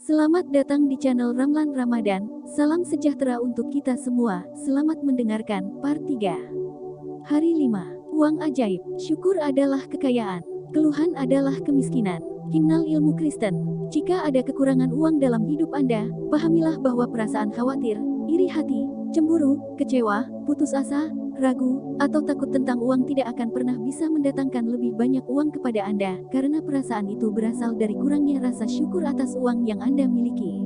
Selamat datang di channel Ramlan Ramadan. Salam sejahtera untuk kita semua. Selamat mendengarkan part 3. Hari 5. Uang ajaib. Syukur adalah kekayaan. Keluhan adalah kemiskinan. Himnal ilmu Kristen. Jika ada kekurangan uang dalam hidup Anda, pahamilah bahwa perasaan khawatir, iri hati, cemburu, kecewa, putus asa, ragu, atau takut tentang uang tidak akan pernah bisa mendatangkan lebih banyak uang kepada Anda, karena perasaan itu berasal dari kurangnya rasa syukur atas uang yang Anda miliki.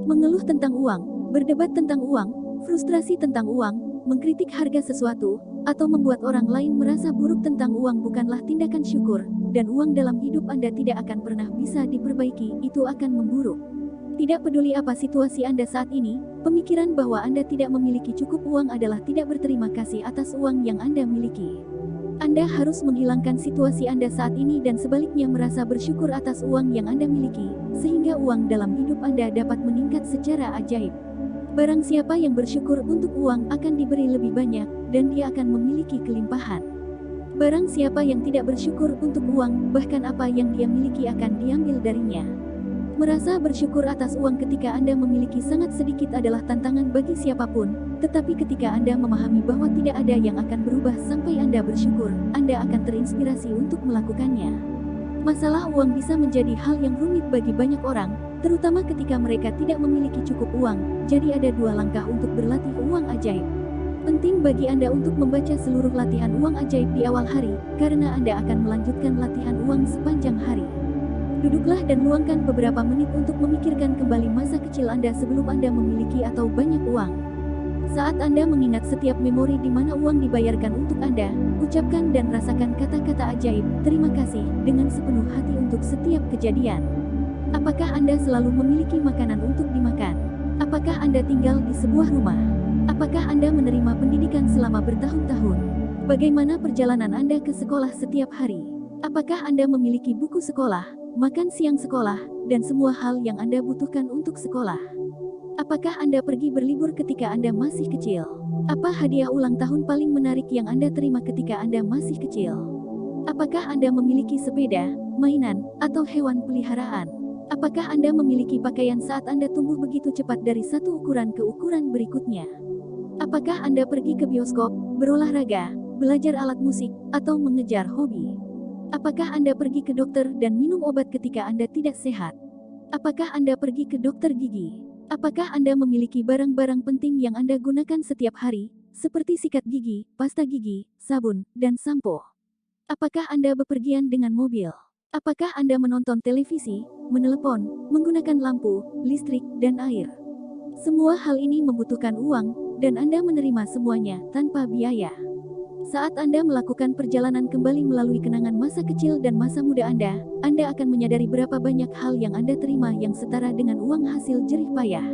Mengeluh tentang uang, berdebat tentang uang, frustrasi tentang uang, mengkritik harga sesuatu, atau membuat orang lain merasa buruk tentang uang bukanlah tindakan syukur, dan uang dalam hidup Anda tidak akan pernah bisa diperbaiki, itu akan memburuk. Tidak peduli apa situasi Anda saat ini, pemikiran bahwa Anda tidak memiliki cukup uang adalah tidak berterima kasih atas uang yang Anda miliki. Anda harus menghilangkan situasi Anda saat ini dan sebaliknya merasa bersyukur atas uang yang Anda miliki, sehingga uang dalam hidup Anda dapat meningkat secara ajaib. Barang siapa yang bersyukur untuk uang akan diberi lebih banyak, dan dia akan memiliki kelimpahan. Barang siapa yang tidak bersyukur untuk uang, bahkan apa yang dia miliki akan diambil darinya. Merasa bersyukur atas uang ketika Anda memiliki sangat sedikit adalah tantangan bagi siapapun, tetapi ketika Anda memahami bahwa tidak ada yang akan berubah sampai Anda bersyukur, Anda akan terinspirasi untuk melakukannya. Masalah uang bisa menjadi hal yang rumit bagi banyak orang, terutama ketika mereka tidak memiliki cukup uang, jadi ada dua langkah untuk berlatih uang ajaib. Penting bagi Anda untuk membaca seluruh latihan uang ajaib di awal hari, karena Anda akan melanjutkan latihan uang sepanjang hari. Duduklah dan luangkan beberapa menit untuk memikirkan kembali masa kecil Anda sebelum Anda memiliki atau banyak uang. Saat Anda mengingat setiap memori di mana uang dibayarkan untuk Anda, ucapkan dan rasakan kata-kata ajaib, terima kasih, dengan sepenuh hati untuk setiap kejadian. Apakah Anda selalu memiliki makanan untuk dimakan? Apakah Anda tinggal di sebuah rumah? Apakah Anda menerima pendidikan selama bertahun-tahun? Bagaimana perjalanan Anda ke sekolah setiap hari? Apakah Anda memiliki buku sekolah, makan siang sekolah, dan semua hal yang Anda butuhkan untuk sekolah? Apakah Anda pergi berlibur ketika Anda masih kecil? Apa hadiah ulang tahun paling menarik yang Anda terima ketika Anda masih kecil? Apakah Anda memiliki sepeda, mainan, atau hewan peliharaan? Apakah Anda memiliki pakaian saat Anda tumbuh begitu cepat dari satu ukuran ke ukuran berikutnya? Apakah Anda pergi ke bioskop, berolahraga, belajar alat musik, atau mengejar hobi? Apakah Anda pergi ke dokter dan minum obat ketika Anda tidak sehat? Apakah Anda pergi ke dokter gigi? Apakah Anda memiliki barang-barang penting yang Anda gunakan setiap hari, seperti sikat gigi, pasta gigi, sabun, dan sampo? Apakah Anda bepergian dengan mobil? Apakah Anda menonton televisi, menelepon, menggunakan lampu, listrik, dan air? Semua hal ini membutuhkan uang, dan Anda menerima semuanya tanpa biaya. Saat Anda melakukan perjalanan kembali melalui kenangan masa kecil dan masa muda Anda akan menyadari berapa banyak hal yang Anda terima yang setara dengan uang hasil jerih payah.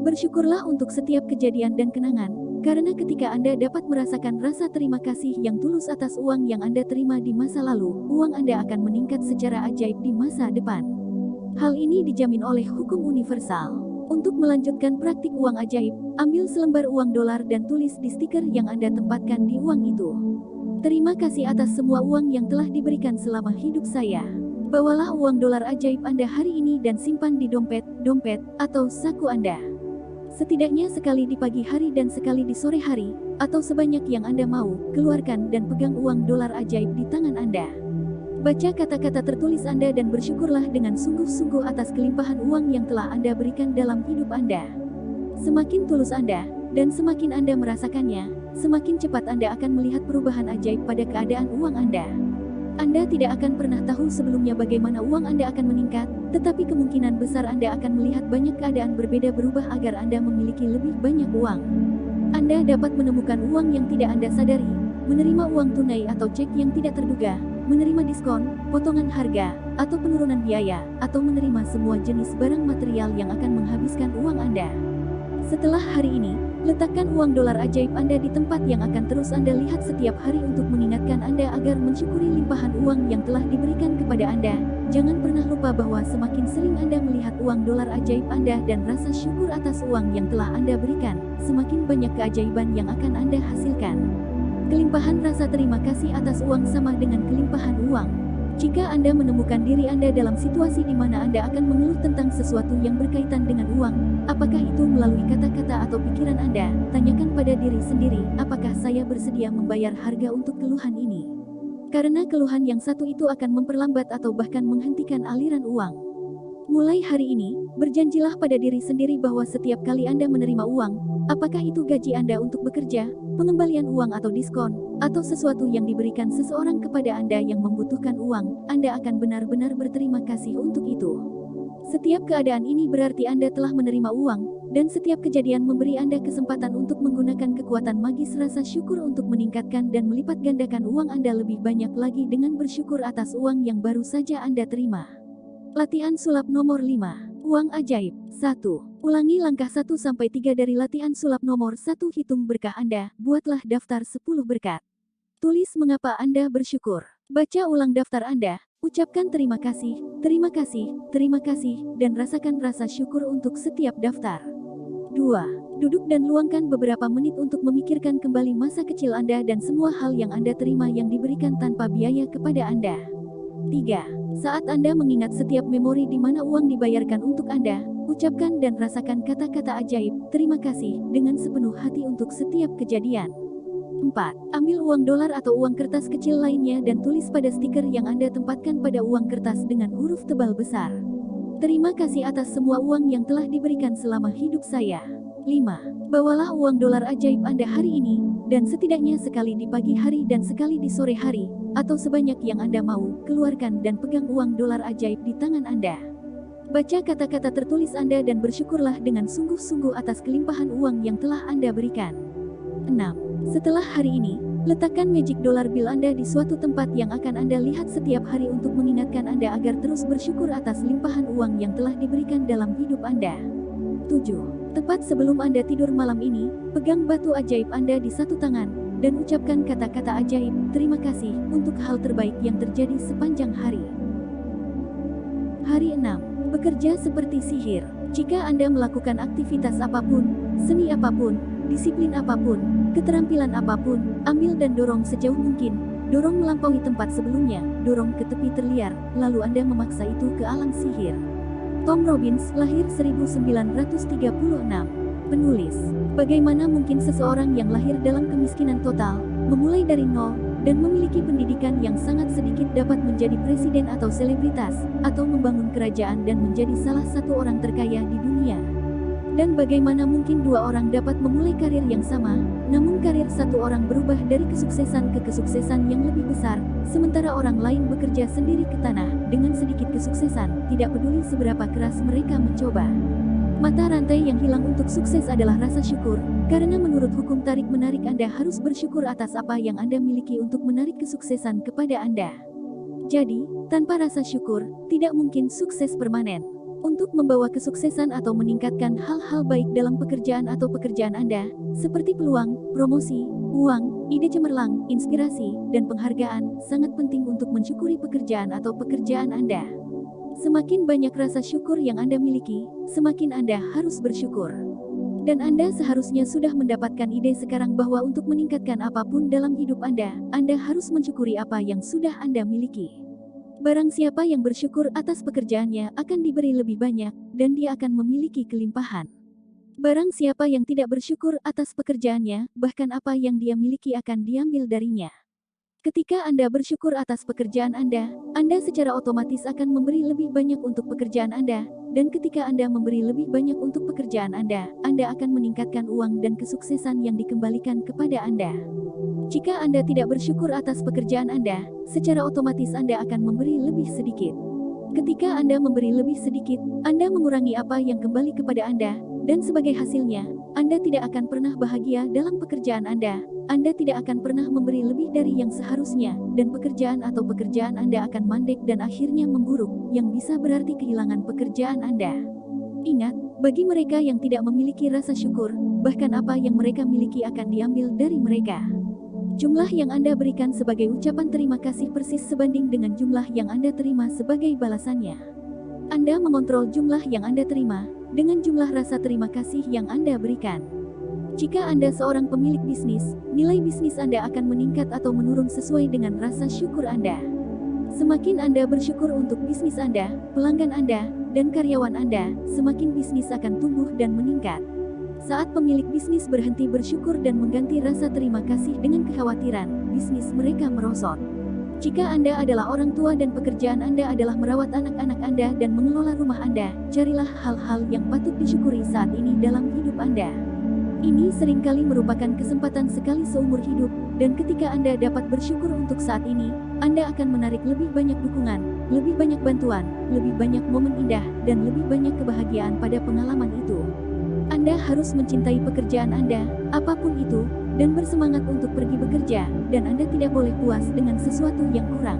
Bersyukurlah untuk setiap kejadian dan kenangan, karena ketika Anda dapat merasakan rasa terima kasih yang tulus atas uang yang Anda terima di masa lalu, uang Anda akan meningkat secara ajaib di masa depan. Hal ini dijamin oleh hukum universal. Untuk melanjutkan praktik uang ajaib, ambil selembar uang dolar dan tulis di stiker yang Anda tempatkan di uang itu. Terima kasih atas semua uang yang telah diberikan selama hidup saya. Bawalah uang dolar ajaib Anda hari ini dan simpan di dompet, atau saku Anda. Setidaknya sekali di pagi hari dan sekali di sore hari, atau sebanyak yang Anda mau, keluarkan dan pegang uang dolar ajaib di tangan Anda. Baca kata-kata tertulis Anda dan bersyukurlah dengan sungguh-sungguh atas kelimpahan uang yang telah Anda berikan dalam hidup Anda. Semakin tulus Anda, dan semakin Anda merasakannya, semakin cepat Anda akan melihat perubahan ajaib pada keadaan uang Anda. Anda tidak akan pernah tahu sebelumnya bagaimana uang Anda akan meningkat, tetapi kemungkinan besar Anda akan melihat banyak keadaan berbeda berubah agar Anda memiliki lebih banyak uang. Anda dapat menemukan uang yang tidak Anda sadari, menerima uang tunai atau cek yang tidak terduga, menerima diskon, potongan harga, atau penurunan biaya, atau menerima semua jenis barang material yang akan menghabiskan uang Anda. Setelah hari ini, letakkan uang dolar ajaib Anda di tempat yang akan terus Anda lihat setiap hari untuk mengingatkan Anda agar mensyukuri limpahan uang yang telah diberikan kepada Anda. Jangan pernah lupa bahwa semakin sering Anda melihat uang dolar ajaib Anda dan rasa syukur atas uang yang telah Anda berikan, semakin banyak keajaiban yang akan Anda hasilkan. Kelimpahan rasa terima kasih atas uang sama dengan kelimpahan uang. Jika Anda menemukan diri Anda dalam situasi di mana Anda akan mengeluh tentang sesuatu yang berkaitan dengan uang, apakah itu melalui kata-kata atau pikiran Anda, tanyakan pada diri sendiri, apakah saya bersedia membayar harga untuk keluhan ini? Karena keluhan yang satu itu akan memperlambat atau bahkan menghentikan aliran uang. Mulai hari ini, berjanjilah pada diri sendiri bahwa setiap kali Anda menerima uang, apakah itu gaji Anda untuk bekerja, pengembalian uang atau diskon, atau sesuatu yang diberikan seseorang kepada Anda yang membutuhkan uang, Anda akan benar-benar berterima kasih untuk itu. Setiap keadaan ini berarti Anda telah menerima uang, dan setiap kejadian memberi Anda kesempatan untuk menggunakan kekuatan magis rasa syukur untuk meningkatkan dan melipat gandakan uang Anda lebih banyak lagi dengan bersyukur atas uang yang baru saja Anda terima. Latihan sulap nomor 5. Uang ajaib. 1. Ulangi langkah 1-3 dari latihan sulap nomor 1. Hitung berkah Anda. Buatlah daftar 10 berkat. Tulis mengapa Anda bersyukur. Baca ulang daftar Anda. Ucapkan terima kasih, terima kasih, terima kasih, dan rasakan rasa syukur untuk setiap daftar. 2. Duduk dan luangkan beberapa menit untuk memikirkan kembali masa kecil Anda dan semua hal yang Anda terima yang diberikan tanpa biaya kepada Anda. 3. Saat Anda mengingat setiap memori di mana uang dibayarkan untuk Anda, ucapkan dan rasakan kata-kata ajaib, terima kasih, dengan sepenuh hati untuk setiap kejadian. 4. Ambil uang dolar atau uang kertas kecil lainnya dan tulis pada stiker yang Anda tempatkan pada uang kertas dengan huruf tebal besar. Terima kasih atas semua uang yang telah diberikan selama hidup saya. 5. Bawalah uang dolar ajaib Anda hari ini, dan setidaknya sekali di pagi hari dan sekali di sore hari, atau sebanyak yang Anda mau, keluarkan dan pegang uang dolar ajaib di tangan Anda. Baca kata-kata tertulis Anda dan bersyukurlah dengan sungguh-sungguh atas kelimpahan uang yang telah Anda berikan. 6. Setelah hari ini, letakkan magic dollar bill Anda di suatu tempat yang akan Anda lihat setiap hari untuk mengingatkan Anda agar terus bersyukur atas limpahan uang yang telah diberikan dalam hidup Anda. 7. Tepat sebelum Anda tidur malam ini, pegang batu ajaib Anda di satu tangan, dan ucapkan kata-kata ajaib, terima kasih, untuk hal terbaik yang terjadi sepanjang hari. Hari 6. Bekerja seperti sihir. Jika Anda melakukan aktivitas apapun, seni apapun, disiplin apapun, keterampilan apapun, ambil dan dorong sejauh mungkin, dorong melampaui tempat sebelumnya, dorong ke tepi terliar, lalu Anda memaksa itu ke alam sihir. Tom Robbins, lahir 1936. Penulis. Bagaimana mungkin seseorang yang lahir dalam kemiskinan total, memulai dari nol, dan memiliki pendidikan yang sangat sedikit dapat menjadi presiden atau selebritas, atau membangun kerajaan dan menjadi salah satu orang terkaya di dunia? Dan bagaimana mungkin dua orang dapat memulai karir yang sama, namun karir satu orang berubah dari kesuksesan ke kesuksesan yang lebih besar, sementara orang lain bekerja sendiri ke tanah, dengan sedikit kesuksesan, tidak peduli seberapa keras mereka mencoba. Mata rantai yang hilang untuk sukses adalah rasa syukur, karena menurut hukum tarik-menarik Anda harus bersyukur atas apa yang Anda miliki untuk menarik kesuksesan kepada Anda. Jadi, tanpa rasa syukur, tidak mungkin sukses permanen. Untuk membawa kesuksesan atau meningkatkan hal-hal baik dalam pekerjaan atau pekerjaan Anda, seperti peluang, promosi, uang, ide cemerlang, inspirasi, dan penghargaan, sangat penting untuk mensyukuri pekerjaan atau pekerjaan Anda. Semakin banyak rasa syukur yang Anda miliki, semakin Anda harus bersyukur. Dan Anda seharusnya sudah mendapatkan ide sekarang bahwa untuk meningkatkan apapun dalam hidup Anda harus mensyukuri apa yang sudah Anda miliki. Barang siapa yang bersyukur atas pekerjaannya akan diberi lebih banyak, dan dia akan memiliki kelimpahan. Barang siapa yang tidak bersyukur atas pekerjaannya, bahkan apa yang dia miliki akan diambil darinya. Ketika Anda bersyukur atas pekerjaan Anda secara otomatis akan memberi lebih banyak untuk pekerjaan Anda, dan ketika Anda memberi lebih banyak untuk pekerjaan Anda akan meningkatkan uang dan kesuksesan yang dikembalikan kepada Anda. Jika Anda tidak bersyukur atas pekerjaan Anda, secara otomatis Anda akan memberi lebih sedikit. Ketika Anda memberi lebih sedikit, Anda mengurangi apa yang kembali kepada Anda, dan sebagai hasilnya, Anda tidak akan pernah bahagia dalam pekerjaan Anda tidak akan pernah memberi lebih dari yang seharusnya, dan pekerjaan atau pekerjaan Anda akan mandek dan akhirnya memburuk, yang bisa berarti kehilangan pekerjaan Anda. Ingat, bagi mereka yang tidak memiliki rasa syukur, bahkan apa yang mereka miliki akan diambil dari mereka. Jumlah yang Anda berikan sebagai ucapan terima kasih persis sebanding dengan jumlah yang Anda terima sebagai balasannya. Anda mengontrol jumlah yang Anda terima, dengan jumlah rasa terima kasih yang Anda berikan. Jika Anda seorang pemilik bisnis, nilai bisnis Anda akan meningkat atau menurun sesuai dengan rasa syukur Anda. Semakin Anda bersyukur untuk bisnis Anda, pelanggan Anda, dan karyawan Anda, semakin bisnis akan tumbuh dan meningkat. Saat pemilik bisnis berhenti bersyukur dan mengganti rasa terima kasih dengan kekhawatiran, bisnis mereka merosot. Jika Anda adalah orang tua dan pekerjaan Anda adalah merawat anak-anak Anda dan mengelola rumah Anda, carilah hal-hal yang patut disyukuri saat ini dalam hidup Anda. Ini seringkali merupakan kesempatan sekali seumur hidup, dan ketika Anda dapat bersyukur untuk saat ini, Anda akan menarik lebih banyak dukungan, lebih banyak bantuan, lebih banyak momen indah, dan lebih banyak kebahagiaan pada pengalaman itu. Anda harus mencintai pekerjaan Anda, apapun itu, dan bersemangat untuk pergi bekerja, dan Anda tidak boleh puas dengan sesuatu yang kurang.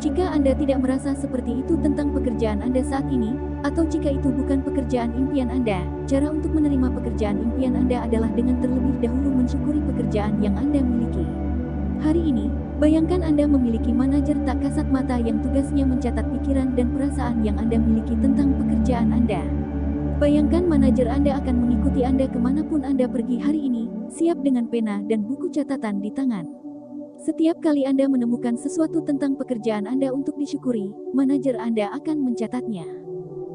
Jika Anda tidak merasa seperti itu tentang pekerjaan Anda saat ini, atau jika itu bukan pekerjaan impian Anda, cara untuk menerima pekerjaan impian Anda adalah dengan terlebih dahulu mensyukuri pekerjaan yang Anda miliki. Hari ini, bayangkan Anda memiliki manajer tak kasat mata yang tugasnya mencatat pikiran dan perasaan yang Anda miliki tentang pekerjaan Anda. Bayangkan manajer Anda akan mengikuti Anda kemanapun Anda pergi hari ini, siap dengan pena dan buku catatan di tangan. Setiap kali Anda menemukan sesuatu tentang pekerjaan Anda untuk disyukuri, manajer Anda akan mencatatnya.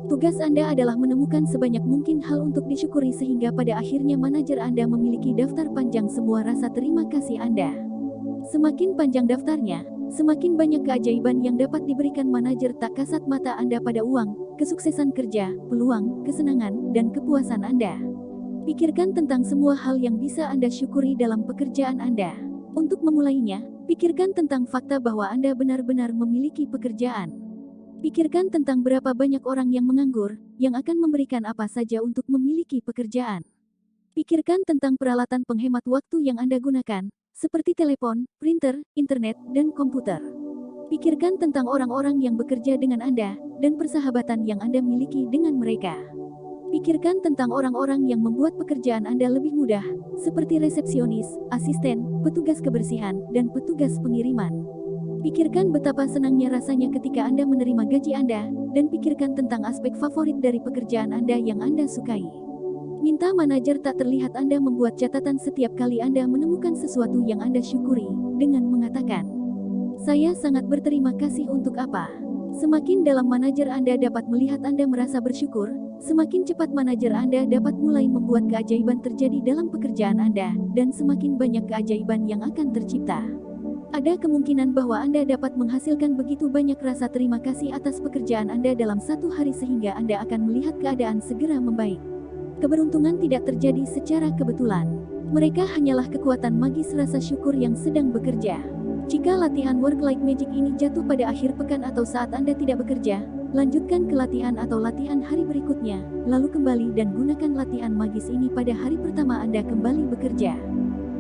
Tugas Anda adalah menemukan sebanyak mungkin hal untuk disyukuri sehingga pada akhirnya manajer Anda memiliki daftar panjang semua rasa terima kasih Anda. Semakin panjang daftarnya, semakin banyak keajaiban yang dapat diberikan manajer tak kasat mata Anda pada uang, kesuksesan kerja, peluang, kesenangan, dan kepuasan Anda. Pikirkan tentang semua hal yang bisa Anda syukuri dalam pekerjaan Anda. Untuk memulainya, pikirkan tentang fakta bahwa Anda benar-benar memiliki pekerjaan. Pikirkan tentang berapa banyak orang yang menganggur, yang akan memberikan apa saja untuk memiliki pekerjaan. Pikirkan tentang peralatan penghemat waktu yang Anda gunakan, seperti telepon, printer, internet, dan komputer. Pikirkan tentang orang-orang yang bekerja dengan Anda, dan persahabatan yang Anda miliki dengan mereka. Pikirkan tentang orang-orang yang membuat pekerjaan Anda lebih mudah, seperti resepsionis, asisten, petugas kebersihan, dan petugas pengiriman. Pikirkan betapa senangnya rasanya ketika Anda menerima gaji Anda, dan pikirkan tentang aspek favorit dari pekerjaan Anda yang Anda sukai. Minta manajer tak terlihat Anda membuat catatan setiap kali Anda menemukan sesuatu yang Anda syukuri, dengan mengatakan, "Saya sangat berterima kasih untuk apa." Semakin dalam manajer Anda dapat melihat Anda merasa bersyukur, semakin cepat manajer Anda dapat mulai membuat keajaiban terjadi dalam pekerjaan Anda, dan semakin banyak keajaiban yang akan tercipta. Ada kemungkinan bahwa Anda dapat menghasilkan begitu banyak rasa terima kasih atas pekerjaan Anda dalam satu hari sehingga Anda akan melihat keadaan segera membaik. Keberuntungan tidak terjadi secara kebetulan. Mereka hanyalah kekuatan magis rasa syukur yang sedang bekerja. Jika latihan work like magic ini jatuh pada akhir pekan atau saat Anda tidak bekerja, lanjutkan ke latihan atau latihan hari berikutnya, lalu kembali dan gunakan latihan magis ini pada hari pertama Anda kembali bekerja.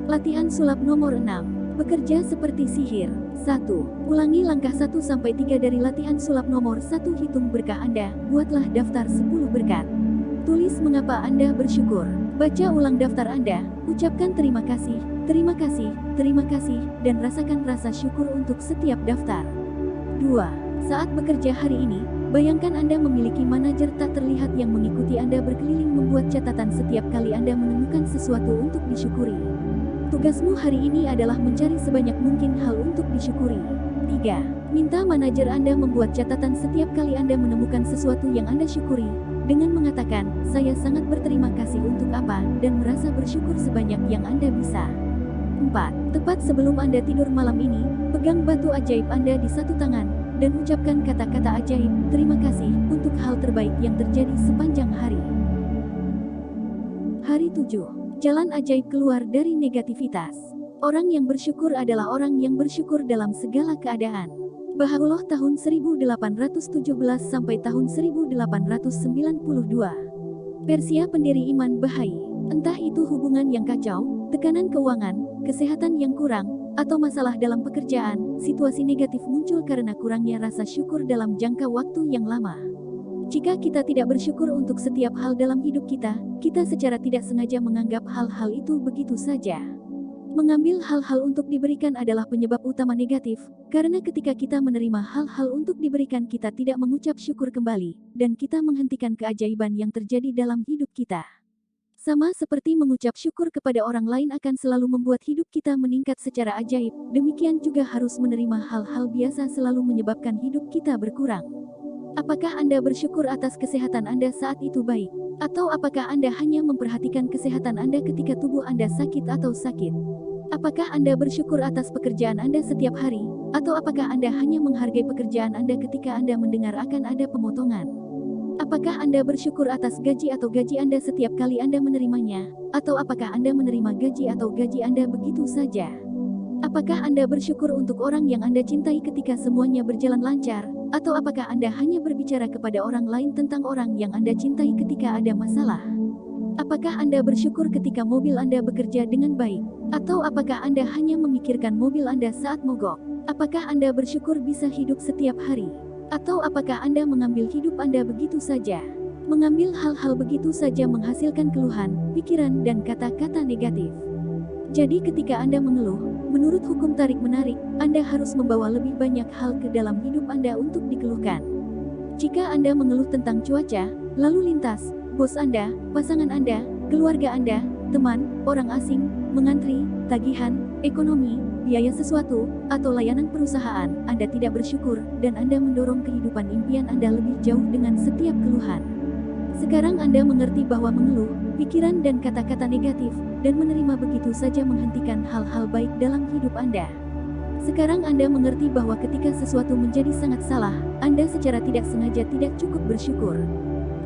Latihan sulap nomor 6. Bekerja seperti sihir. 1. Ulangi langkah 1-3 dari latihan sulap nomor 1. Hitung berkah Anda, buatlah daftar 10 berkat. Tulis mengapa Anda bersyukur. Baca ulang daftar Anda, ucapkan terima kasih, terima kasih, terima kasih, dan rasakan rasa syukur untuk setiap daftar. 2. Saat bekerja hari ini, bayangkan Anda memiliki manajer tak terlihat yang mengikuti Anda berkeliling membuat catatan setiap kali Anda menemukan sesuatu untuk disyukuri. Tugasmu hari ini adalah mencari sebanyak mungkin hal untuk disyukuri. 3. Minta manajer Anda membuat catatan setiap kali Anda menemukan sesuatu yang Anda syukuri, dengan mengatakan, "Saya sangat berterima kasih untuk apa," dan merasa bersyukur sebanyak yang Anda bisa. 4. Tepat sebelum Anda tidur malam ini, pegang batu ajaib Anda di satu tangan, dan ucapkan kata-kata ajaib, "Terima kasih," untuk hal terbaik yang terjadi sepanjang hari. Hari 7. Jalan ajaib keluar dari negativitas. Orang yang bersyukur adalah orang yang bersyukur dalam segala keadaan. Baha'u'llah tahun 1817 sampai tahun 1892. Persia pendiri iman Bahai. Entah itu hubungan yang kacau, tekanan keuangan, kesehatan yang kurang, atau masalah dalam pekerjaan, situasi negatif muncul karena kurangnya rasa syukur dalam jangka waktu yang lama. Jika kita tidak bersyukur untuk setiap hal dalam hidup kita, kita secara tidak sengaja menganggap hal-hal itu begitu saja. Mengambil hal-hal untuk diberikan adalah penyebab utama negatif, karena ketika kita menerima hal-hal untuk diberikan kita tidak mengucap syukur kembali, dan kita menghentikan keajaiban yang terjadi dalam hidup kita. Sama seperti mengucap syukur kepada orang lain akan selalu membuat hidup kita meningkat secara ajaib, demikian juga harus menerima hal-hal biasa selalu menyebabkan hidup kita berkurang. Apakah Anda bersyukur atas kesehatan Anda saat itu baik? Atau apakah Anda hanya memperhatikan kesehatan Anda ketika tubuh Anda sakit atau sakit? Apakah Anda bersyukur atas pekerjaan Anda setiap hari? Atau apakah Anda hanya menghargai pekerjaan Anda ketika Anda mendengar akan ada pemotongan? Apakah Anda bersyukur atas gaji atau gaji Anda setiap kali Anda menerimanya? Atau apakah Anda menerima gaji atau gaji Anda begitu saja? Apakah Anda bersyukur untuk orang yang Anda cintai ketika semuanya berjalan lancar? Atau apakah Anda hanya berbicara kepada orang lain tentang orang yang Anda cintai ketika ada masalah? Apakah Anda bersyukur ketika mobil Anda bekerja dengan baik? Atau apakah Anda hanya memikirkan mobil Anda saat mogok? Apakah Anda bersyukur bisa hidup setiap hari? Atau apakah Anda mengambil hidup Anda begitu saja? Mengambil hal-hal begitu saja menghasilkan keluhan, pikiran, dan kata-kata negatif. Jadi ketika Anda mengeluh, menurut hukum tarik-menarik, Anda harus membawa lebih banyak hal ke dalam hidup Anda untuk dikeluhkan. Jika Anda mengeluh tentang cuaca, lalu lintas, bos Anda, pasangan Anda, keluarga Anda, teman, orang asing, mengantri, tagihan, ekonomi, biaya sesuatu, atau layanan perusahaan, Anda tidak bersyukur, dan Anda mendorong kehidupan impian Anda lebih jauh dengan setiap keluhan. Sekarang Anda mengerti bahwa mengeluh, pikiran dan kata-kata negatif, dan menerima begitu saja menghentikan hal-hal baik dalam hidup Anda. Sekarang Anda mengerti bahwa ketika sesuatu menjadi sangat salah, Anda secara tidak sengaja tidak cukup bersyukur.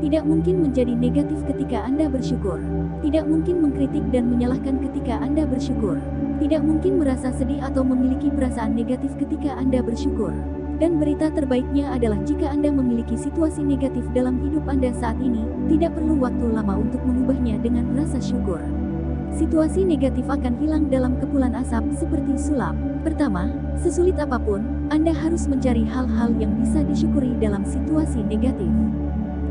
Tidak mungkin menjadi negatif ketika Anda bersyukur. Tidak mungkin mengkritik dan menyalahkan ketika Anda bersyukur. Tidak mungkin merasa sedih atau memiliki perasaan negatif ketika Anda bersyukur. Dan berita terbaiknya adalah jika Anda memiliki situasi negatif dalam hidup Anda saat ini, tidak perlu waktu lama untuk mengubahnya dengan rasa syukur. Situasi negatif akan hilang dalam kepulan asap seperti sulap. Pertama, sesulit apapun, Anda harus mencari hal-hal yang bisa disyukuri dalam situasi negatif.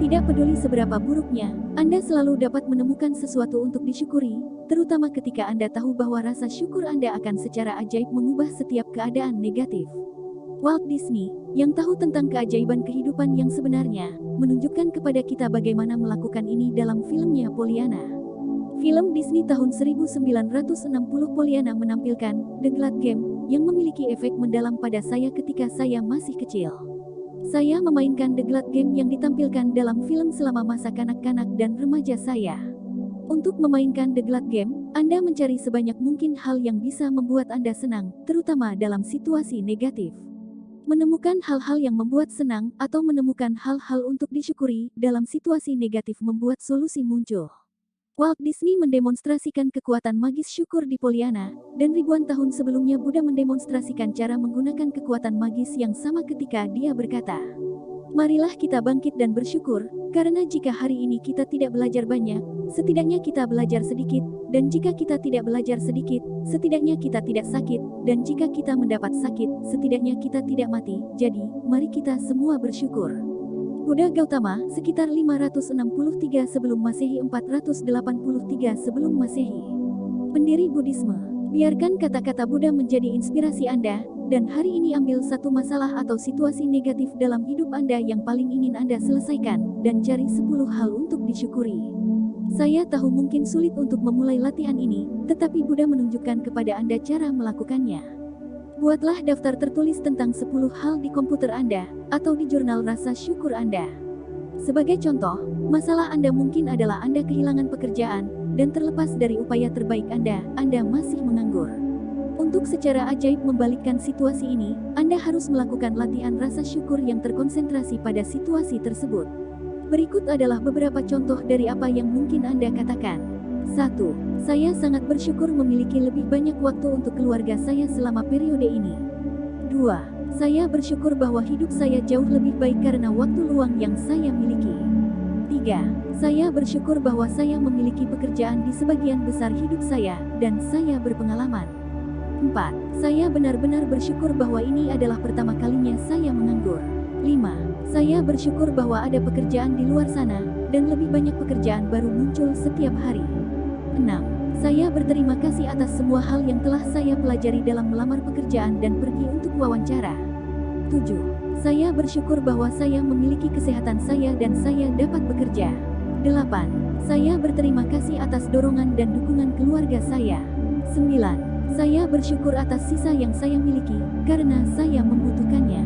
Tidak peduli seberapa buruknya, Anda selalu dapat menemukan sesuatu untuk disyukuri, terutama ketika Anda tahu bahwa rasa syukur Anda akan secara ajaib mengubah setiap keadaan negatif. Walt Disney, yang tahu tentang keajaiban kehidupan yang sebenarnya, menunjukkan kepada kita bagaimana melakukan ini dalam filmnya Pollyanna. Film Disney tahun 1960 Pollyanna menampilkan The Glad Game, yang memiliki efek mendalam pada saya ketika saya masih kecil. Saya memainkan The Glad Game yang ditampilkan dalam film selama masa kanak-kanak dan remaja saya. Untuk memainkan The Glad Game, Anda mencari sebanyak mungkin hal yang bisa membuat Anda senang, terutama dalam situasi negatif. Menemukan hal-hal yang membuat senang atau menemukan hal-hal untuk disyukuri dalam situasi negatif membuat solusi muncul. Walt Disney mendemonstrasikan kekuatan magis syukur di Pollyanna, dan ribuan tahun sebelumnya Buddha mendemonstrasikan cara menggunakan kekuatan magis yang sama ketika dia berkata, "Marilah kita bangkit dan bersyukur, karena jika hari ini kita tidak belajar banyak, setidaknya kita belajar sedikit, dan jika kita tidak belajar sedikit, setidaknya kita tidak sakit, dan jika kita mendapat sakit, setidaknya kita tidak mati. Jadi, mari kita semua bersyukur." Buddha Gautama, sekitar 563 sebelum Masehi 483 sebelum Masehi. Pendiri Buddhisme. Biarkan kata-kata Buddha menjadi inspirasi Anda, dan hari ini ambil satu masalah atau situasi negatif dalam hidup Anda yang paling ingin Anda selesaikan, dan cari 10 hal untuk disyukuri. Saya tahu mungkin sulit untuk memulai latihan ini, tetapi Buddha menunjukkan kepada Anda cara melakukannya. Buatlah daftar tertulis tentang 10 hal di komputer Anda, atau di jurnal rasa syukur Anda. Sebagai contoh, masalah Anda mungkin adalah Anda kehilangan pekerjaan, dan terlepas dari upaya terbaik Anda masih menganggur. Untuk secara ajaib membalikkan situasi ini, Anda harus melakukan latihan rasa syukur yang terkonsentrasi pada situasi tersebut. Berikut adalah beberapa contoh dari apa yang mungkin Anda katakan. 1. Saya sangat bersyukur memiliki lebih banyak waktu untuk keluarga saya selama periode ini. 2. Saya bersyukur bahwa hidup saya jauh lebih baik karena waktu luang yang saya miliki. 3. Saya bersyukur bahwa saya memiliki pekerjaan di sebagian besar hidup saya, dan saya berpengalaman. 4. Saya benar-benar bersyukur bahwa ini adalah pertama kalinya saya menganggur. 5. Saya bersyukur bahwa ada pekerjaan di luar sana, dan lebih banyak pekerjaan baru muncul setiap hari. 6. Saya berterima kasih atas semua hal yang telah saya pelajari dalam melamar pekerjaan dan pergi untuk wawancara. 7. Saya bersyukur bahwa saya memiliki kesehatan saya dan saya dapat bekerja. 8. Saya berterima kasih atas dorongan dan dukungan keluarga saya. 9. Saya bersyukur atas sisa yang saya miliki, karena saya membutuhkannya.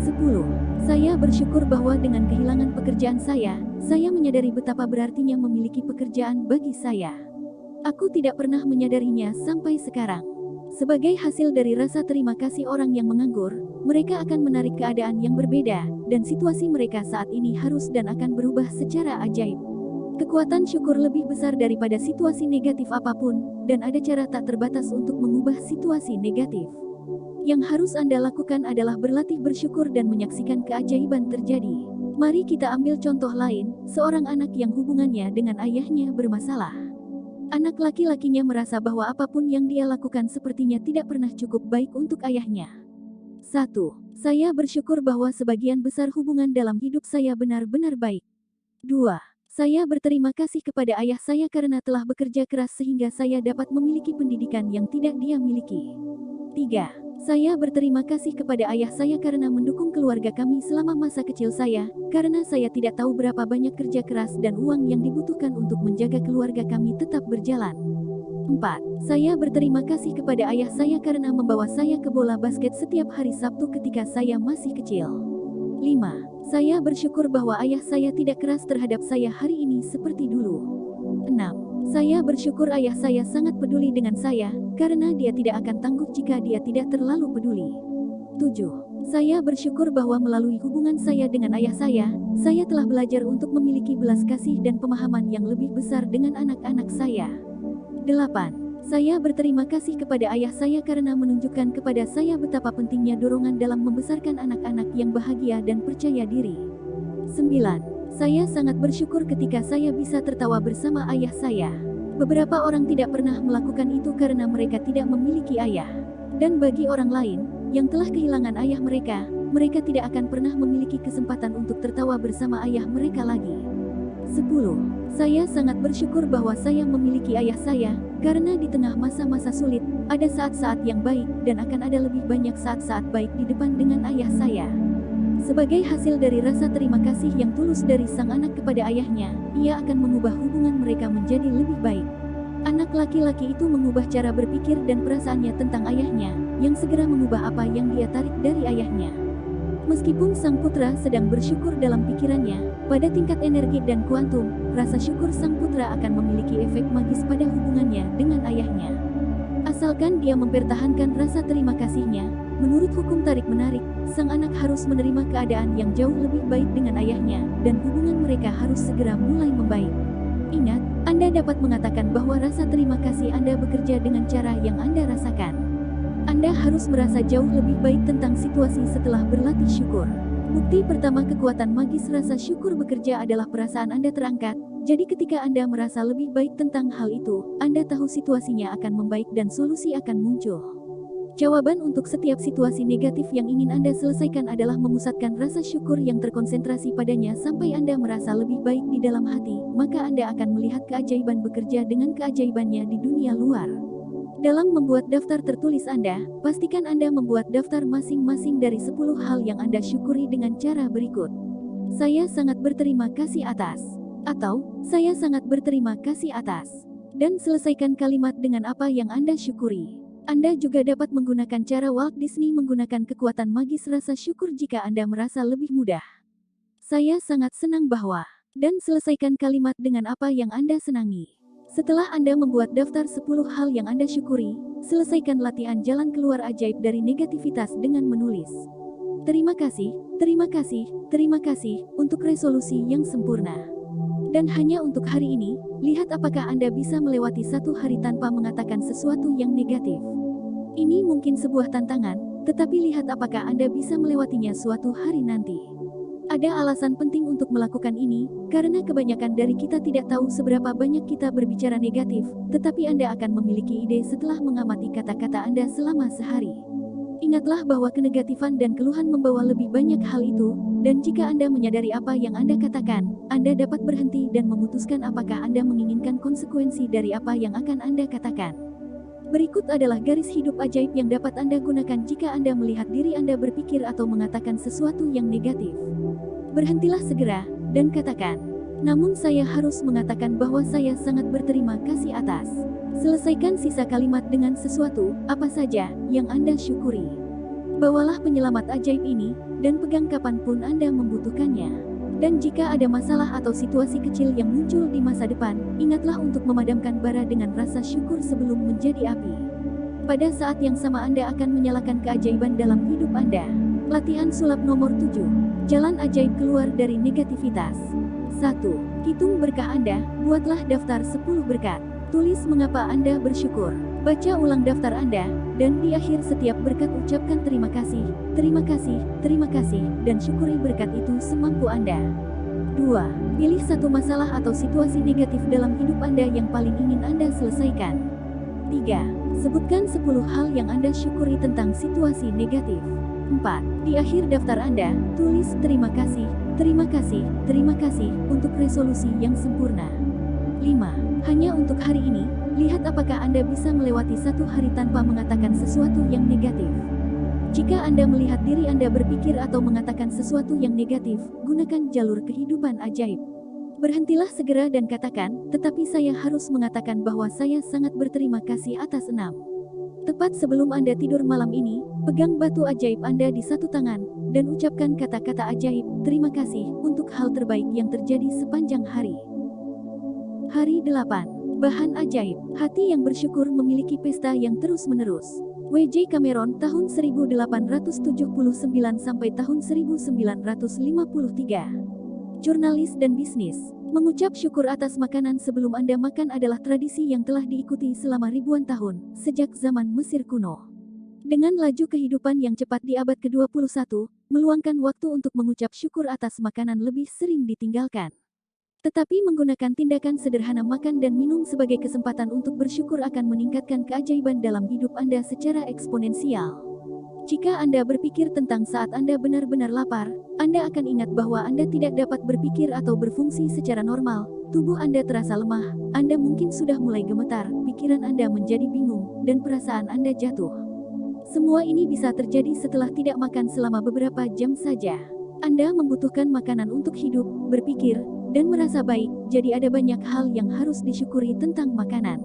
10. Saya bersyukur bahwa dengan kehilangan pekerjaan saya menyadari betapa berartinya memiliki pekerjaan bagi saya. Aku tidak pernah menyadarinya sampai sekarang. Sebagai hasil dari rasa terima kasih orang yang menganggur, mereka akan menarik keadaan yang berbeda, dan situasi mereka saat ini harus dan akan berubah secara ajaib. Kekuatan syukur lebih besar daripada situasi negatif apapun, dan ada cara tak terbatas untuk mengubah situasi negatif. Yang harus Anda lakukan adalah berlatih bersyukur dan menyaksikan keajaiban terjadi. Mari kita ambil contoh lain, seorang anak yang hubungannya dengan ayahnya bermasalah. Anak laki-lakinya merasa bahwa apapun yang dia lakukan sepertinya tidak pernah cukup baik untuk ayahnya. 1. Saya bersyukur bahwa sebagian besar hubungan dalam hidup saya benar-benar baik. 2. Saya berterima kasih kepada ayah saya karena telah bekerja keras sehingga saya dapat memiliki pendidikan yang tidak dia miliki. 3. Saya berterima kasih kepada ayah saya karena mendukung keluarga kami selama masa kecil saya, karena saya tidak tahu berapa banyak kerja keras dan uang yang dibutuhkan untuk menjaga keluarga kami tetap berjalan. 4. Saya berterima kasih kepada ayah saya karena membawa saya ke bola basket setiap hari Sabtu ketika saya masih kecil. 5. Saya bersyukur bahwa ayah saya tidak keras terhadap saya hari ini seperti dulu. 6. Saya bersyukur ayah saya sangat peduli dengan saya, karena dia tidak akan tangguh jika dia tidak terlalu peduli. 7. Saya bersyukur bahwa melalui hubungan saya dengan ayah saya telah belajar untuk memiliki belas kasih dan pemahaman yang lebih besar dengan anak-anak saya. 8. Saya berterima kasih kepada ayah saya karena menunjukkan kepada saya betapa pentingnya dorongan dalam membesarkan anak-anak yang bahagia dan percaya diri. 9. Saya sangat bersyukur ketika saya bisa tertawa bersama ayah saya. Beberapa orang tidak pernah melakukan itu karena mereka tidak memiliki ayah. Dan bagi orang lain, yang telah kehilangan ayah mereka tidak akan pernah memiliki kesempatan untuk tertawa bersama ayah mereka lagi. 10. Saya sangat bersyukur bahwa saya memiliki ayah saya, karena di tengah masa-masa sulit, ada saat-saat yang baik, dan akan ada lebih banyak saat-saat baik di depan dengan ayah saya. Sebagai hasil dari rasa terima kasih yang tulus dari sang anak kepada ayahnya, ia akan mengubah hubungan mereka menjadi lebih baik. Anak laki-laki itu mengubah cara berpikir dan perasaannya tentang ayahnya, yang segera mengubah apa yang dia tarik dari ayahnya. Meskipun sang putra sedang bersyukur dalam pikirannya, pada tingkat energi dan kuantum, rasa syukur sang putra akan memiliki efek magis pada hubungannya dengan ayahnya. Asalkan dia mempertahankan rasa terima kasihnya, menurut hukum tarik-menarik, sang anak harus menerima keadaan yang jauh lebih baik dengan ayahnya, dan hubungan mereka harus segera mulai membaik. Ingat, Anda dapat mengatakan bahwa rasa terima kasih Anda bekerja dengan cara yang Anda rasakan. Anda harus merasa jauh lebih baik tentang situasi setelah berlatih syukur. Bukti pertama kekuatan magis rasa syukur bekerja adalah perasaan Anda terangkat. Jadi ketika Anda merasa lebih baik tentang hal itu, Anda tahu situasinya akan membaik dan solusi akan muncul. Jawaban untuk setiap situasi negatif yang ingin Anda selesaikan adalah memusatkan rasa syukur yang terkonsentrasi padanya sampai Anda merasa lebih baik di dalam hati, maka Anda akan melihat keajaiban bekerja dengan keajaibannya di dunia luar. Dalam membuat daftar tertulis Anda, pastikan Anda membuat daftar masing-masing dari 10 hal yang Anda syukuri dengan cara berikut. Saya sangat berterima kasih atas. Atau, saya sangat berterima kasih atas. Dan selesaikan kalimat dengan apa yang Anda syukuri. Anda juga dapat menggunakan cara Walt Disney menggunakan kekuatan magis rasa syukur jika Anda merasa lebih mudah. Saya sangat senang bahwa. Dan selesaikan kalimat dengan apa yang Anda senangi. Setelah Anda membuat daftar 10 hal yang Anda syukuri, selesaikan latihan jalan keluar ajaib dari negativitas dengan menulis. Terima kasih, terima kasih, terima kasih, untuk resolusi yang sempurna. Dan hanya untuk hari ini, lihat apakah Anda bisa melewati satu hari tanpa mengatakan sesuatu yang negatif. Ini mungkin sebuah tantangan, tetapi lihat apakah Anda bisa melewatinya suatu hari nanti. Ada alasan penting untuk melakukan ini, karena kebanyakan dari kita tidak tahu seberapa banyak kita berbicara negatif, tetapi Anda akan memiliki ide setelah mengamati kata-kata Anda selama sehari. Ingatlah bahwa kenegatifan dan keluhan membawa lebih banyak hal itu, dan jika Anda menyadari apa yang Anda katakan, Anda dapat berhenti dan memutuskan apakah Anda menginginkan konsekuensi dari apa yang akan Anda katakan. Berikut adalah garis hidup ajaib yang dapat Anda gunakan jika Anda melihat diri Anda berpikir atau mengatakan sesuatu yang negatif. Berhentilah segera, dan katakan, Namun saya harus mengatakan bahwa saya sangat berterima kasih atas. Selesaikan sisa kalimat dengan sesuatu, apa saja, yang Anda syukuri. Bawalah penyelamat ajaib ini, dan pegang kapanpun Anda membutuhkannya. Dan jika ada masalah atau situasi kecil yang muncul di masa depan, ingatlah untuk memadamkan bara dengan rasa syukur sebelum menjadi api. Pada saat yang sama Anda akan menyalakan keajaiban dalam hidup Anda. Latihan sulap nomor 7. Jalan ajaib keluar dari negativitas. 1. Hitung berkah Anda, buatlah daftar 10 berkat. Tulis mengapa Anda bersyukur. Baca ulang daftar Anda, dan di akhir setiap berkat ucapkan terima kasih, terima kasih, terima kasih, dan syukuri berkat itu semampu Anda. 2. Pilih satu masalah atau situasi negatif dalam hidup Anda yang paling ingin Anda selesaikan. 3. Sebutkan 10 hal yang Anda syukuri tentang situasi negatif. 4. Di akhir daftar Anda, tulis terima kasih, terima kasih, terima kasih, untuk resolusi yang sempurna. 5. Hanya untuk hari ini, lihat apakah Anda bisa melewati satu hari tanpa mengatakan sesuatu yang negatif. Jika Anda melihat diri Anda berpikir atau mengatakan sesuatu yang negatif, gunakan jalur kehidupan ajaib. Berhentilah segera dan katakan, tetapi saya harus mengatakan bahwa saya sangat berterima kasih atas 6. Tepat sebelum Anda tidur malam ini, pegang batu ajaib Anda di satu tangan, dan ucapkan kata-kata ajaib, terima kasih, untuk hal terbaik yang terjadi sepanjang hari. Hari 8. Bahan ajaib. Hati yang bersyukur memiliki pesta yang terus-menerus. W.J. Cameron tahun 1879 sampai tahun 1953. Jurnalis dan bisnis. Mengucap syukur atas makanan sebelum Anda makan adalah tradisi yang telah diikuti selama ribuan tahun, sejak zaman Mesir kuno. Dengan laju kehidupan yang cepat di abad ke-21, meluangkan waktu untuk mengucap syukur atas makanan lebih sering ditinggalkan. Tetapi menggunakan tindakan sederhana makan dan minum sebagai kesempatan untuk bersyukur akan meningkatkan keajaiban dalam hidup Anda secara eksponensial. Jika Anda berpikir tentang saat Anda benar-benar lapar, Anda akan ingat bahwa Anda tidak dapat berpikir atau berfungsi secara normal, tubuh Anda terasa lemah, Anda mungkin sudah mulai gemetar, pikiran Anda menjadi bingung, dan perasaan Anda jatuh. Semua ini bisa terjadi setelah tidak makan selama beberapa jam saja. Anda membutuhkan makanan untuk hidup, berpikir, dan merasa baik, jadi ada banyak hal yang harus disyukuri tentang makanan.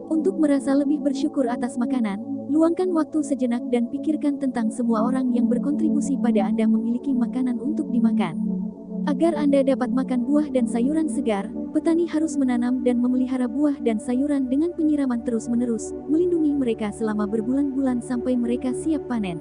Untuk merasa lebih bersyukur atas makanan, luangkan waktu sejenak dan pikirkan tentang semua orang yang berkontribusi pada Anda memiliki makanan untuk dimakan. Agar Anda dapat makan buah dan sayuran segar, petani harus menanam dan memelihara buah dan sayuran dengan penyiraman terus-menerus, melindungi mereka selama berbulan-bulan sampai mereka siap panen.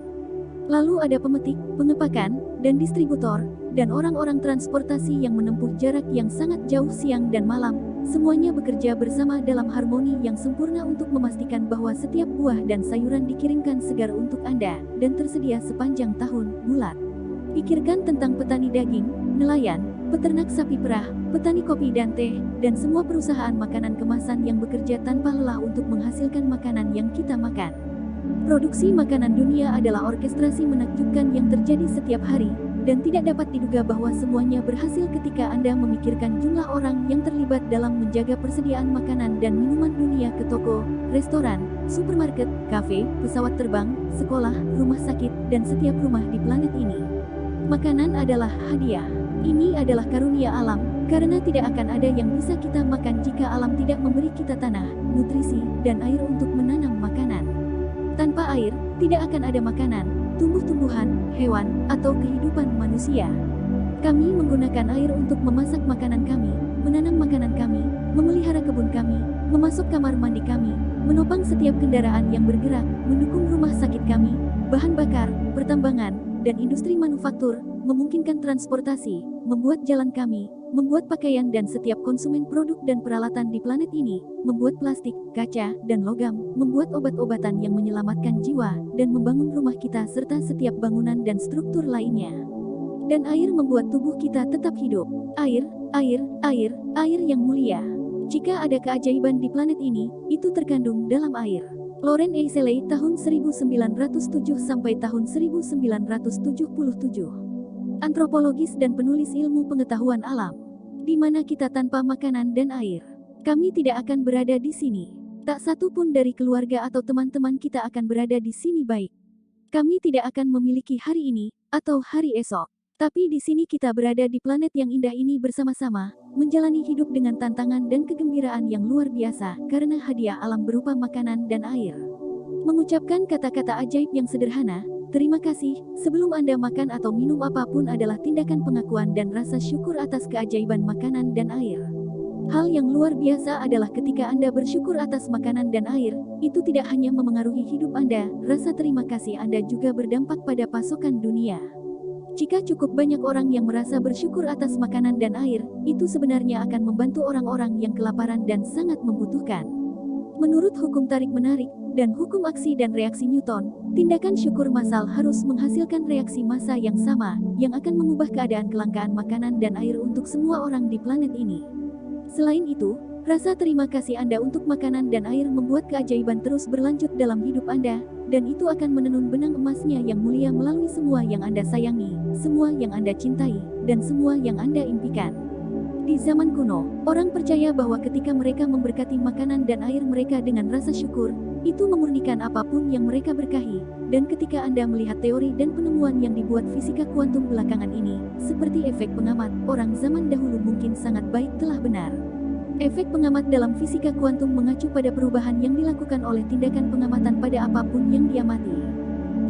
Lalu ada pemetik, pengepakan, dan distributor, dan orang-orang transportasi yang menempuh jarak yang sangat jauh siang dan malam. Semuanya bekerja bersama dalam harmoni yang sempurna untuk memastikan bahwa setiap buah dan sayuran dikirimkan segar untuk Anda, dan tersedia sepanjang tahun, bulat. Pikirkan tentang petani daging, nelayan, peternak sapi perah, petani kopi dan teh, dan semua perusahaan makanan kemasan yang bekerja tanpa lelah untuk menghasilkan makanan yang kita makan. Produksi makanan dunia adalah orkestrasi menakjubkan yang terjadi setiap hari, dan tidak dapat diduga bahwa semuanya berhasil ketika Anda memikirkan jumlah orang yang terlibat dalam menjaga persediaan makanan dan minuman dunia ke toko, restoran, supermarket, kafe, pesawat terbang, sekolah, rumah sakit, dan setiap rumah di planet ini. Makanan adalah hadiah. Ini adalah karunia alam, karena tidak akan ada yang bisa kita makan jika alam tidak memberi kita tanah, nutrisi, dan air untuk menanam makanan. Tanpa air, tidak akan ada makanan, tumbuh-tumbuhan, hewan, atau kehidupan manusia. Kami menggunakan air untuk memasak makanan kami, menanam makanan kami, memelihara kebun kami, memasuk kamar mandi kami, menopang setiap kendaraan yang bergerak, mendukung rumah sakit kami, bahan bakar, pertambangan, dan industri manufaktur, memungkinkan transportasi, membuat jalan kami, membuat pakaian dan setiap konsumen produk dan peralatan di planet ini, membuat plastik, kaca, dan logam, membuat obat-obatan yang menyelamatkan jiwa, dan membangun rumah kita serta setiap bangunan dan struktur lainnya. Dan air membuat tubuh kita tetap hidup. Air, air, air, air yang mulia. Jika ada keajaiban di planet ini, itu terkandung dalam air. Loren Eiseley tahun 1907 sampai tahun 1977. Antropologis dan penulis ilmu pengetahuan alam. Di mana kita tanpa makanan dan air, kami tidak akan berada di sini. Tak satu pun dari keluarga atau teman-teman kita akan berada di sini baik. Kami tidak akan memiliki hari ini, atau hari esok. Tapi di sini kita berada di planet yang indah ini bersama-sama, menjalani hidup dengan tantangan dan kegembiraan yang luar biasa karena hadiah alam berupa makanan dan air. Mengucapkan kata-kata ajaib yang sederhana, terima kasih, sebelum Anda makan atau minum apapun adalah tindakan pengakuan dan rasa syukur atas keajaiban makanan dan air. Hal yang luar biasa adalah ketika Anda bersyukur atas makanan dan air, itu tidak hanya memengaruhi hidup Anda, rasa terima kasih Anda juga berdampak pada pasokan dunia. Jika cukup banyak orang yang merasa bersyukur atas makanan dan air, itu sebenarnya akan membantu orang-orang yang kelaparan dan sangat membutuhkan. Menurut hukum tarik-menarik dan hukum aksi dan reaksi Newton, tindakan syukur massal harus menghasilkan reaksi massa yang sama, yang akan mengubah keadaan kelangkaan makanan dan air untuk semua orang di planet ini. Selain itu, rasa terima kasih Anda untuk makanan dan air membuat keajaiban terus berlanjut dalam hidup Anda, dan itu akan menenun benang emasnya yang mulia melalui semua yang Anda sayangi, semua yang Anda cintai, dan semua yang Anda impikan. Di zaman kuno, orang percaya bahwa ketika mereka memberkati makanan dan air mereka dengan rasa syukur, itu memurnikan apapun yang mereka berkahi, dan ketika Anda melihat teori dan penemuan yang dibuat fisika kuantum belakangan ini, seperti efek pengamat, orang zaman dahulu mungkin sangat baik telah benar. Efek pengamat dalam fisika kuantum mengacu pada perubahan yang dilakukan oleh tindakan pengamatan pada apapun yang diamati.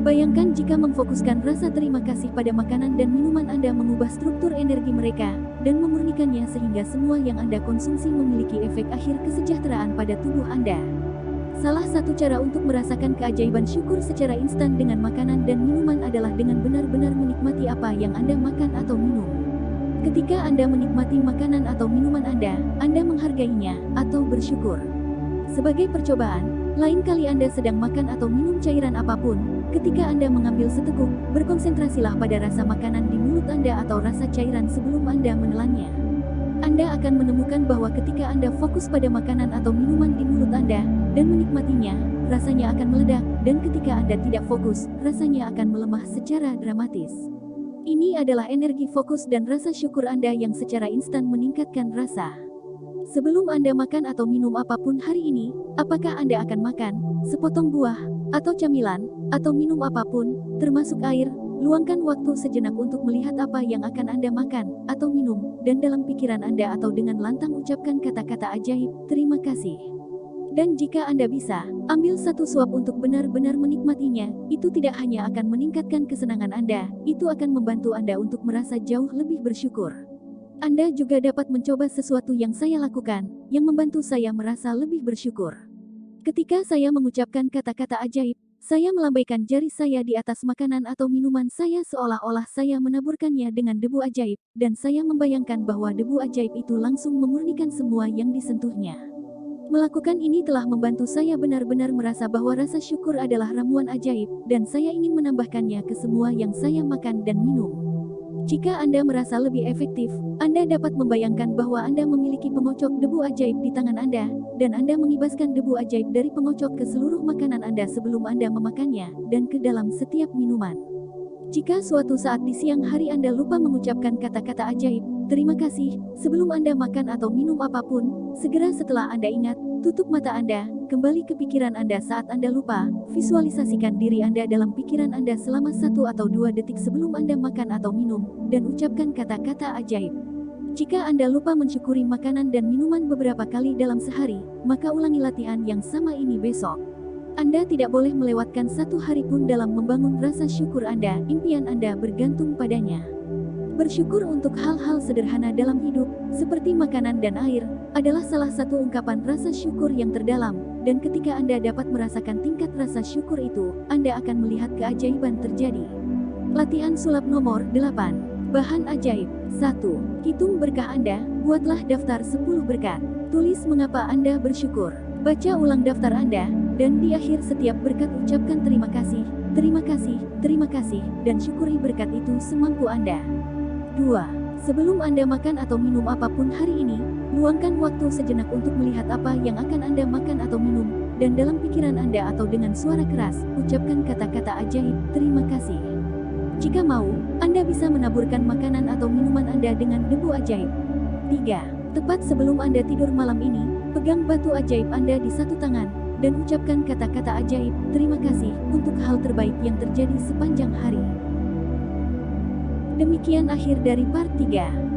Bayangkan jika memfokuskan rasa terima kasih pada makanan dan minuman Anda mengubah struktur energi mereka, dan memurnikannya sehingga semua yang Anda konsumsi memiliki efek akhir kesejahteraan pada tubuh Anda. Salah satu cara untuk merasakan keajaiban syukur secara instan dengan makanan dan minuman adalah dengan benar-benar menikmati apa yang Anda makan atau minum. Ketika Anda menikmati makanan atau minuman Anda menghargainya atau bersyukur. Sebagai percobaan, lain kali Anda sedang makan atau minum cairan apapun, ketika Anda mengambil seteguk, berkonsentrasilah pada rasa makanan di mulut Anda atau rasa cairan sebelum Anda menelannya. Anda akan menemukan bahwa ketika Anda fokus pada makanan atau minuman di mulut Anda, dan menikmatinya, rasanya akan meledak, dan ketika Anda tidak fokus, rasanya akan melemah secara dramatis. Ini adalah energi fokus dan rasa syukur Anda yang secara instan meningkatkan rasa. Sebelum Anda makan atau minum apapun hari ini, apakah Anda akan makan sepotong buah, atau camilan, atau minum apapun, termasuk air? Luangkan waktu sejenak untuk melihat apa yang akan Anda makan atau minum, dan dalam pikiran Anda atau dengan lantang ucapkan kata-kata ajaib, terima kasih. Dan jika Anda bisa, ambil satu suap untuk benar-benar menikmatinya, itu tidak hanya akan meningkatkan kesenangan Anda, itu akan membantu Anda untuk merasa jauh lebih bersyukur. Anda juga dapat mencoba sesuatu yang saya lakukan, yang membantu saya merasa lebih bersyukur. Ketika saya mengucapkan kata-kata ajaib, saya melambaikan jari saya di atas makanan atau minuman saya seolah-olah saya menaburkannya dengan debu ajaib, dan saya membayangkan bahwa debu ajaib itu langsung memurnikan semua yang disentuhnya. Melakukan ini telah membantu saya benar-benar merasa bahwa rasa syukur adalah ramuan ajaib, dan saya ingin menambahkannya ke semua yang saya makan dan minum. Jika Anda merasa lebih efektif, Anda dapat membayangkan bahwa Anda memiliki pengocok debu ajaib di tangan Anda, dan Anda mengibaskan debu ajaib dari pengocok ke seluruh makanan Anda sebelum Anda memakannya, dan ke dalam setiap minuman. Jika suatu saat di siang hari Anda lupa mengucapkan kata-kata ajaib, terima kasih, sebelum Anda makan atau minum apapun, segera setelah Anda ingat, tutup mata Anda, kembali ke pikiran Anda saat Anda lupa, visualisasikan diri Anda dalam pikiran Anda selama 1 atau 2 detik sebelum Anda makan atau minum, dan ucapkan kata-kata ajaib. Jika Anda lupa mensyukuri makanan dan minuman beberapa kali dalam sehari, maka ulangi latihan yang sama ini besok. Anda tidak boleh melewatkan 1 hari pun dalam membangun rasa syukur Anda, impian Anda bergantung padanya. Bersyukur untuk hal-hal sederhana dalam hidup, seperti makanan dan air, adalah salah satu ungkapan rasa syukur yang terdalam, dan ketika Anda dapat merasakan tingkat rasa syukur itu, Anda akan melihat keajaiban terjadi. Latihan sulap nomor 8. Bahan ajaib. 1. Hitung berkah Anda, buatlah daftar 10 berkat. Tulis mengapa Anda bersyukur. Baca ulang daftar Anda, dan di akhir setiap berkat ucapkan terima kasih, terima kasih, terima kasih, dan syukuri berkat itu semampu Anda. 2. Sebelum Anda makan atau minum apapun hari ini, luangkan waktu sejenak untuk melihat apa yang akan Anda makan atau minum, dan dalam pikiran Anda atau dengan suara keras, ucapkan kata-kata ajaib, terima kasih. Jika mau, Anda bisa menaburkan makanan atau minuman Anda dengan debu ajaib. 3. Tepat sebelum Anda tidur malam ini, pegang batu ajaib Anda di satu tangan, dan ucapkan kata-kata ajaib, terima kasih, untuk hal terbaik yang terjadi sepanjang hari. Demikian akhir dari part 3.